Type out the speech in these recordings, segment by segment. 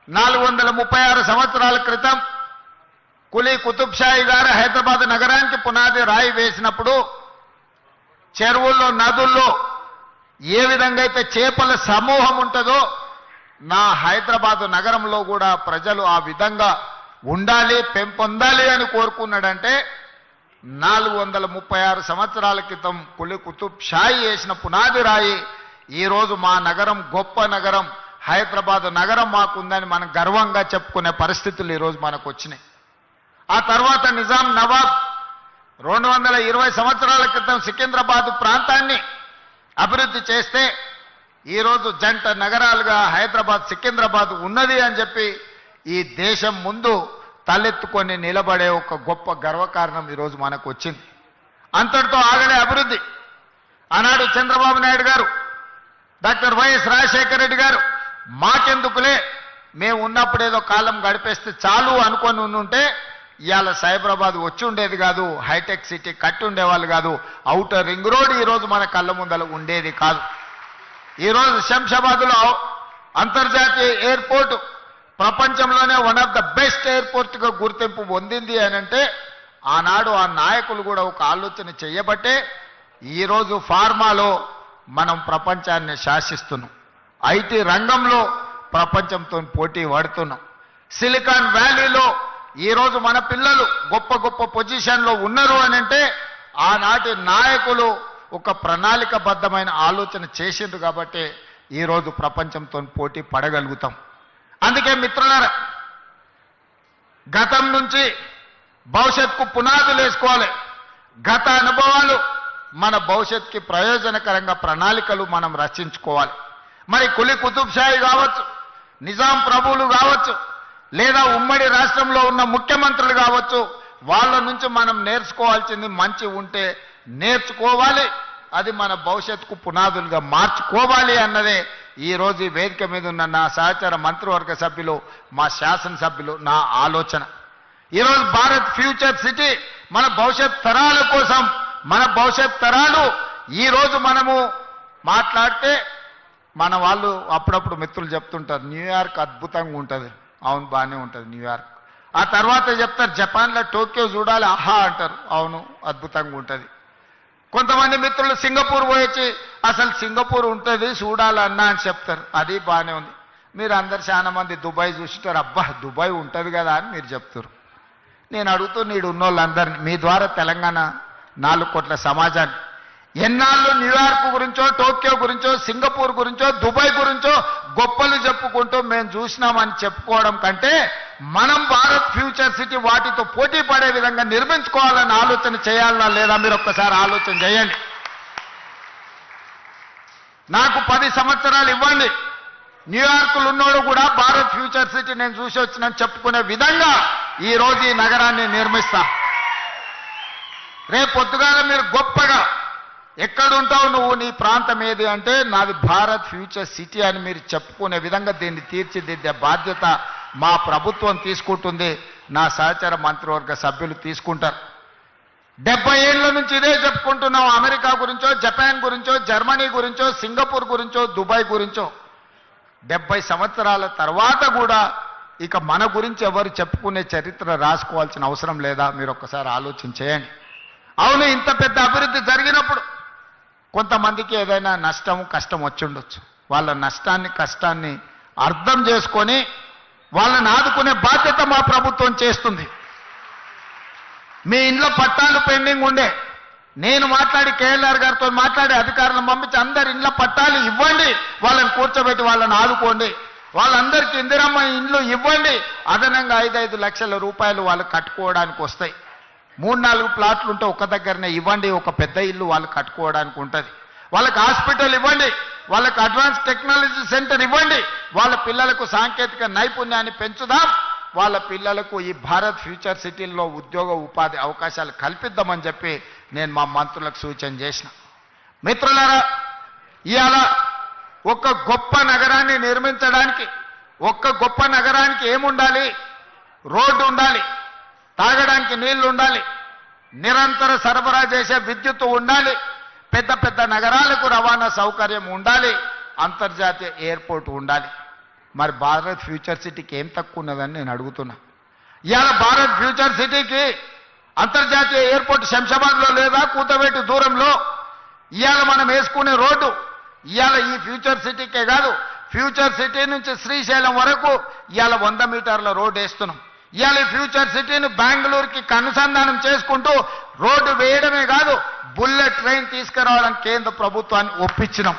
436 సంవత్సరాల క్రితం కులీ కుతుబ్ షాహీ గారు హైదరాబాద్ నగరానికి పునాది రాయి వేసినప్పుడు చెరువుల్లో నదుల్లో ఏ విధంగా అయితే చేపల సమూహం ఉంటుందో నా హైదరాబాద్ నగరంలో కూడా ప్రజలు ఆ విధంగా ఉండాలి, పెంపొందాలి అని కోరుకున్నాడంటే 436 సంవత్సరాల క్రితం కులీ కుతుబ్ షాహీ వేసిన పునాది రాయి ఈరోజు మా నగరం గొప్ప నగరం హైదరాబాద్ నగరం మాకుందని మనం గర్వంగా చెప్పుకునే పరిస్థితులు ఈరోజు మనకు వచ్చినాయి. ఆ తర్వాత నిజాం నవాబ్ 220 సంవత్సరాల క్రితం సికింద్రాబాద్ ప్రాంతాన్ని అభివృద్ధి చేస్తే ఈరోజు జంట నగరాలుగా హైదరాబాద్ సికింద్రాబాద్ ఉన్నది అని చెప్పి ఈ దేశం ముందు తలెత్తుకొని నిలబడే ఒక గొప్ప గర్వకారణం ఈరోజు మనకు వచ్చింది. అంతటితో ఆగలే అభివృద్ధి. ఆనాడు చంద్రబాబు నాయుడు గారు, డాక్టర్ వైఎస్ రాజశేఖర రెడ్డి గారు మాకెందుకులే మేము ఉన్నప్పుడు ఏదో కాలం గడిపేస్తే చాలు అనుకొని ఉంటే ఇవాళ సైబరాబాద్ వచ్చి ఉండేది కాదు, హైటెక్ సిటీ కట్టి ఉండేవాళ్ళు కాదు, ఔటర్ రింగ్ రోడ్ ఈరోజు మన కళ్ళ ముందర ఉండేది కాదు. ఈరోజు శంషాబాద్లో అంతర్జాతీయ ఎయిర్పోర్టు ప్రపంచంలోనే వన్ ఆఫ్ ద బెస్ట్ ఎయిర్పోర్ట్గా గుర్తింపు పొందింది అని అంటే ఆనాడు ఆ నాయకులు కూడా ఒక ఆలోచన చేయబట్టే ఈరోజు ఫార్మాలో మనం ప్రపంచాన్ని శాసిస్తున్నాం, ఐటీ రంగంలో ప్రపంచంతో పోటీ పడుతున్నాం, సిలికాన్ వ్యాలీలో ఈరోజు మన పిల్లలు గొప్ప గొప్ప పొజిషన్లో ఉన్నారు అని అంటే ఆనాటి నాయకులు ఒక ప్రణాళికబద్ధమైన ఆలోచన చేసిండ్రు కాబట్టి ఈరోజు ప్రపంచంతో పోటీ పడగలుగుతాం. అందుకే మిత్రులారా, గతం నుంచి భవిష్యత్తుకు పునాదులు వేసుకోవాలి. గత అనుభవాలు మన భవిష్యత్తుకి ప్రయోజనకరంగా ప్రణాళికలు మనం రచించుకోవాలి. మరి కులీ కుతుబ్ షాహీ కావచ్చు, నిజాం ప్రభువులు కావచ్చు, లేదా ఉమ్మడి రాష్ట్రంలో ఉన్న ముఖ్యమంత్రులు కావచ్చు, వాళ్ళ నుంచి మనం నేర్చుకోవాల్సింది మంచి ఉంటే నేర్చుకోవాలి, అది మన భవిష్యత్తుకు పునాదులుగా మార్చుకోవాలి అన్నదే ఈరోజు ఈ వేదిక మీద ఉన్న నా సహచర మంత్రివర్గ సభ్యులు, మా శాసనసభ్యులు నా ఆలోచన. ఈరోజు భారత్ ఫ్యూచర్ సిటీ మన భవిష్యత్ తరాల కోసం, మన భవిష్యత్ తరాలు ఈరోజు మనము మాట్లాడితే మన వాళ్ళు అప్పుడప్పుడు మిత్రులు చెప్తుంటారు న్యూయార్క్ అద్భుతంగా ఉంటుంది. అవును, బాగానే ఉంటుంది న్యూయార్క్. ఆ తర్వాత చెప్తారు జపాన్లో టోక్యో చూడాలి, ఆహా అంటారు, అవును అద్భుతంగా ఉంటుంది. కొంతమంది మిత్రులు సింగపూర్ పోయొచ్చి అసలు సింగపూర్ ఉంటుంది చూడాలన్నా అని చెప్తారు, అది బాగానే ఉంది. మీరు అందరు చాలా మంది దుబాయ్ చూసిటారు, అబ్బా దుబాయ్ ఉంటుంది కదా అని మీరు చెప్తారు. నేను అడుగుతూ నీడు ఉన్నోళ్ళందరినీ మీ ద్వారా తెలంగాణ 4 కోట్ల సమాజాన్ని ఎన్నాళ్ళు న్యూయార్క్ గురించో, టోక్యో గురించో, సింగపూర్ గురించో, దుబాయ్ గురించో గొప్పలు చెప్పుకుంటూ మేము చూసినామని చెప్పుకోవడం కంటే మనం భారత్ ఫ్యూచర్ సిటీ వాటితో పోటీ పడే విధంగా నిర్మించుకోవాలని ఆలోచన చేయాలన్నా లేదా మీరు ఒక్కసారి ఆలోచన చేయండి. నాకు 10 సంవత్సరాలు ఇవ్వండి, న్యూయార్క్లో ఉన్నోడు కూడా భారత్ ఫ్యూచర్ సిటీ నేను చూసి వచ్చినని చెప్పుకునే విధంగా ఈరోజు ఈ నగరాన్ని నిర్మిస్తా. రేపు పొద్దుగాల మీరు గొప్పగా ఎక్కడుంటావు నువ్వు, నీ ప్రాంతం ఏది అంటే నాది భారత్ ఫ్యూచర్ సిటీ అని మీరు చెప్పుకునే విధంగా దీన్ని తీర్చిదిద్దే బాధ్యత మా ప్రభుత్వం తీసుకుంటుంది, నా సహచర మంత్రివర్గ సభ్యులు తీసుకుంటారు. 70 ఏళ్ల నుంచి ఇదే చెప్పుకుంటున్నాం. అమెరికా గురించో, జపాన్ గురించో, జర్మనీ గురించో, సింగపూర్ గురించో, దుబాయ్ గురించో 70 సంవత్సరాల తర్వాత కూడా ఇక మన గురించి ఎవరు చెప్పుకునే చరిత్ర రాసుకోవాల్సిన అవసరం లేదా? మీరు ఒక్కసారి ఆలోచన చేయండి. అవును, ఇంత పెద్ద అభివృద్ధి జరిగినప్పుడు కొంతమందికి ఏదైనా నష్టం కష్టం వచ్చి ఉండొచ్చు. వాళ్ళ నష్టాన్ని కష్టాన్ని అర్థం చేసుకొని వాళ్ళని ఆదుకునే బాధ్యత మా ప్రభుత్వం చేస్తుంది. మీ ఇంట్లో పట్టాలు పెండింగ్ ఉండే నేను మాట్లాడి కేఎల్ఆర్ గారితో మాట్లాడి అధికారులను పంపించి అందరి ఇంట్లో పట్టాలు ఇవ్వండి, వాళ్ళని కూర్చోబెట్టి వాళ్ళని ఆదుకోండి, వాళ్ళందరికీ ఇందిరమ్మ ఇండ్లు ఇవ్వండి, అదనంగా 5-5 లక్షల రూపాయలు వాళ్ళు కట్టుకోవడానికి వస్తాయి. 3-4 ప్లాట్లు ఉంటే ఒక దగ్గరనే ఇవ్వండి, ఒక పెద్ద ఇల్లు వాళ్ళు కట్టుకోవడానికి ఉంటుంది. వాళ్ళకి హాస్పిటల్ ఇవ్వండి, వాళ్ళకి అడ్వాన్స్ టెక్నాలజీ సెంటర్ ఇవ్వండి, వాళ్ళ పిల్లలకు సాంకేతిక నైపుణ్యాన్ని పెంచుదాం, వాళ్ళ పిల్లలకు ఈ భారత్ ఫ్యూచర్ సిటీల్లో ఉద్యోగ ఉపాధి అవకాశాలు కల్పిద్దామని చెప్పి నేను మా మంత్రులకు సూచన చేసిన. మిత్రులారా, ఇవాళ ఒక గొప్ప నగరాన్ని నిర్మించడానికి, ఒక్క గొప్ప నగరానికి ఏముండాలి? రోడ్డు ఉండాలి, తాగడానికి నీళ్లు ఉండాలి, నిరంతర సరఫరా చేసే విద్యుత్తు ఉండాలి, పెద్ద పెద్ద నగరాలకు రవాణా సౌకర్యం ఉండాలి, అంతర్జాతీయ ఎయిర్పోర్ట్ ఉండాలి. మరి భారత్ ఫ్యూచర్ సిటీకి ఏం తక్కువ ఉన్నదని నేను అడుగుతున్నా. ఇవాళ భారత్ ఫ్యూచర్ సిటీకి అంతర్జాతీయ ఎయిర్పోర్ట్ శంషాబాద్లో లేదా, కూతవేటు దూరంలో. ఇవాళ మనం వేసుకునే రోడ్డు ఇవాళ ఈ ఫ్యూచర్ సిటీకే కాదు, ఫ్యూచర్ సిటీ నుంచి శ్రీశైలం వరకు ఇవాళ 100 మీటర్ల రోడ్డు వేస్తున్నాం. ఇవాళ ఈ ఫ్యూచర్ సిటీని బెంగళూరుకి అనుసంధానం చేసుకుంటూ రోడ్డు వేయడమే కాదు, బుల్లెట్ ట్రైన్ తీసుకురావడానికి కేంద్ర ప్రభుత్వాన్ని ఒప్పించినాం.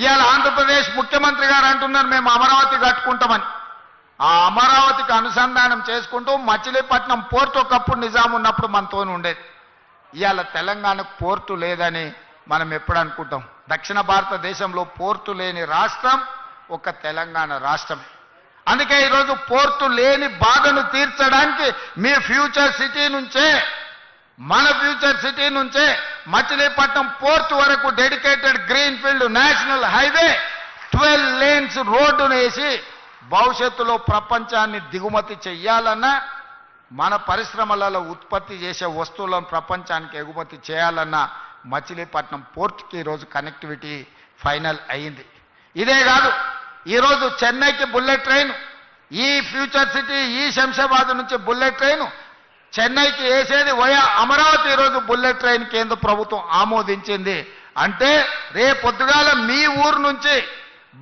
ఇవాళ ఆంధ్రప్రదేశ్ ముఖ్యమంత్రి గారు అంటున్నారు మేము అమరావతి కట్టుకుంటామని. ఆ అమరావతికి అనుసంధానం చేసుకుంటూ మచిలీపట్నం పోర్టు ఒకప్పుడు నిజాం ఉన్నప్పుడు మనతో ఉండేది. ఇవాళ తెలంగాణకు పోర్టు లేదని మనం ఎప్పుడు అనుకుంటాం. దక్షిణ భారతదేశంలో పోర్టు లేని రాష్ట్రం ఒక తెలంగాణ రాష్ట్రమే. అందుకే ఈరోజు పోర్టు లేని బాధను తీర్చడానికి మీ ఫ్యూచర్ సిటీ నుంచే, మన ఫ్యూచర్ సిటీ నుంచే మచిలీపట్నం పోర్టు వరకు dedicated green field national highway 12 lanes రోడ్డును వేసి భవిష్యత్తులో ప్రపంచాన్ని దిగుమతి చెయ్యాలన్నా, మన పరిశ్రమలలో ఉత్పత్తి చేసే వస్తువులను ప్రపంచానికి ఎగుమతి చేయాలన్నా మచిలీపట్నం పోర్టుకి ఈరోజు కనెక్టివిటీ ఫైనల్ అయింది. ఇదే కాదు, ఈరోజు చెన్నైకి బుల్లెట్ ట్రైన్, ఈ ఫ్యూచర్ సిటీ ఈ శంషాబాద్ నుంచి బుల్లెట్ ట్రైన్ చెన్నైకి వేసేది వయా అమరావతి. ఈరోజు బుల్లెట్ ట్రైన్ కేంద్ర ప్రభుత్వం ఆమోదించింది. అంటే రేపొద్దుగాల మీ ఊరు నుంచి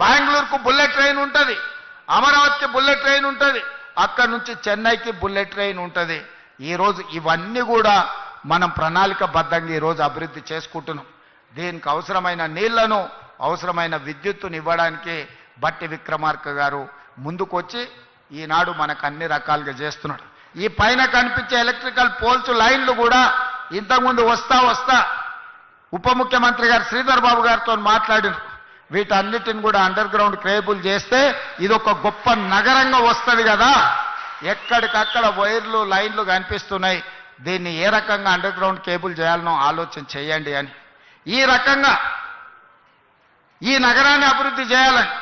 బెంగళూరుకు బుల్లెట్ ట్రైన్ ఉంటుంది, అమరావతికి బుల్లెట్ ట్రైన్ ఉంటుంది, అక్కడి నుంచి చెన్నైకి బుల్లెట్ ట్రైన్ ఉంటుంది. ఈరోజు ఇవన్నీ కూడా మనం ప్రణాళికబద్ధంగా ఈరోజు అభివృద్ధి చేసుకుంటున్నాం. దీనికి అవసరమైన నీళ్లను, అవసరమైన విద్యుత్తును ఇవ్వడానికి బట్టి విక్రమార్క గారు ముందుకొచ్చి ఈనాడు మనకు అన్ని రకాలుగా చేస్తున్నాడు. ఈ పైన కనిపించే ఎలక్ట్రికల్ పోల్స్ లైన్లు కూడా ఇంతకుముందు వస్తా ఉప ముఖ్యమంత్రి గారు శ్రీధర్ బాబు గారితో మాట్లాడినారు. వీటన్నిటిని కూడా అండర్ గ్రౌండ్ కేబుల్ చేస్తే ఇది ఒక గొప్ప నగరంగా వస్తుంది కదా. ఎక్కడికక్కడ వైర్లు లైన్లు కనిపిస్తున్నాయి, దీన్ని ఏ రకంగా అండర్ గ్రౌండ్ కేబుల్ చేయాలనో ఆలోచన చేయండి అని. ఈ రకంగా ఈ నగరాన్ని అభివృద్ధి చేయాలని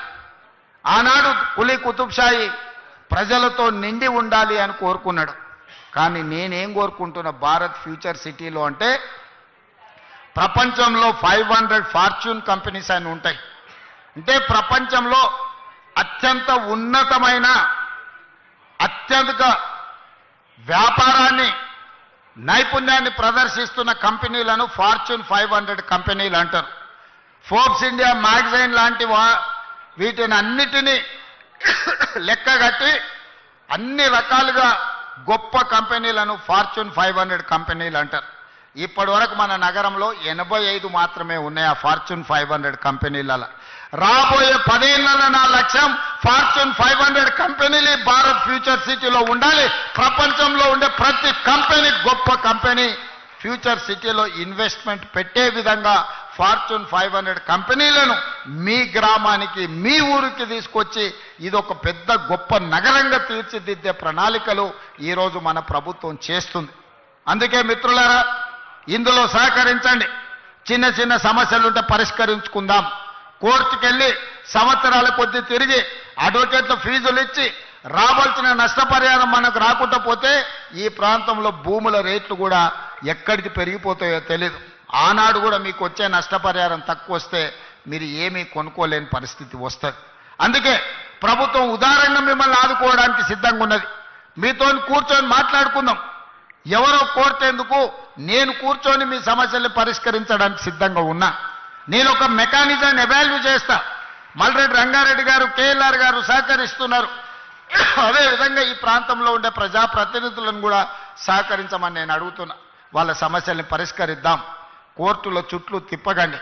ఆనాడు కులీ కుతుబ్షాయి ప్రజలతో నిండి ఉండాలి అని కోరుకున్నాడు. కానీ నేనేం కోరుకుంటున్నా భారత్ ఫ్యూచర్ సిటీలో అంటే ప్రపంచంలో 500 ఫార్చ్యూన్ కంపెనీస్ అని ఉంటాయి. అంటే ప్రపంచంలో అత్యంత ఉన్నతమైన అత్యధిక వ్యాపారాన్ని నైపుణ్యాన్ని ప్రదర్శిస్తున్న కంపెనీలను ఫార్చ్యూన్ 500 కంపెనీలు అంటారు. ఫోర్బ్స్ ఇండియా మ్యాగజైన్ లాంటి వీటిని అన్నిటినీ లెక్కగట్టి అన్ని రకాలుగా గొప్ప కంపెనీలను ఫార్చ్యూన్ 500 కంపెనీలు అంటారు. ఇప్పటి వరకు మన నగరంలో 85 మాత్రమే ఉన్నాయి ఆ ఫార్చ్యూన్ 500 కంపెనీలలో. రాబోయే 10 ఏళ్లలో నా లక్ష్యం ఫార్చ్యూన్ 500 కంపెనీలు భారత్ ఫ్యూచర్ సిటీలో ఉండాలి. ప్రపంచంలో ఉండే ప్రతి కంపెనీ గొప్ప కంపెనీ ఫ్యూచర్ సిటీలో ఇన్వెస్ట్మెంట్ పెట్టే విధంగా ఫార్చ్యూన్ 500 కంపెనీలను మీ గ్రామానికి, మీ ఊరికి తీసుకొచ్చి ఇది ఒక పెద్ద గొప్ప నగరంగా తీర్చిదిద్దే ప్రణాళికలు ఈరోజు మన ప్రభుత్వం చేస్తుంది. అందుకే మిత్రులారా, ఇందులో సహకరించండి. చిన్న చిన్న సమస్యలుంటే పరిష్కరించుకుందాం. కోర్టుకెళ్ళి సంవత్సరాల కొద్దీ తిరిగి అడ్వకేట్ల ఫీజులు ఇచ్చి రావాల్సిన నష్టపరిహారం మనకు రాకుండా పోతే ఈ ప్రాంతంలో భూముల రేట్లు కూడా ఎక్కడికి పెరిగిపోతాయో తెలియదు. ఆనాడు కూడా మీకు వచ్చే నష్టపరిహారం తక్కువ వస్తే మీరు ఏమీ కొనుక్కోలేని పరిస్థితి వస్తుంది. అందుకే ప్రభుత్వం ఉదారంగా మిమ్మల్ని ఆదుకోవడానికి సిద్ధంగా ఉన్నది. మీతో కూర్చొని మాట్లాడుకుందాం. ఎవరో కోర్టు ఎందుకు, నేను కూర్చొని మీ సమస్యల్ని పరిష్కరించడానికి సిద్ధంగా ఉన్నా. నేను ఒక మెకానిజాన్ని ఎవాల్యూ చేస్తా. మల్రెడ్డి రంగారెడ్డి గారు, కేఎల్ఆర్ గారు సహకరిస్తున్నారు. అదేవిధంగా ఈ ప్రాంతంలో ఉండే ప్రజాప్రతినిధులను కూడా సహకరించమని నేను అడుగుతున్నా. వాళ్ళ సమస్యల్ని పరిష్కరిద్దాం. కోర్టులో చుట్లు తిప్పగండి.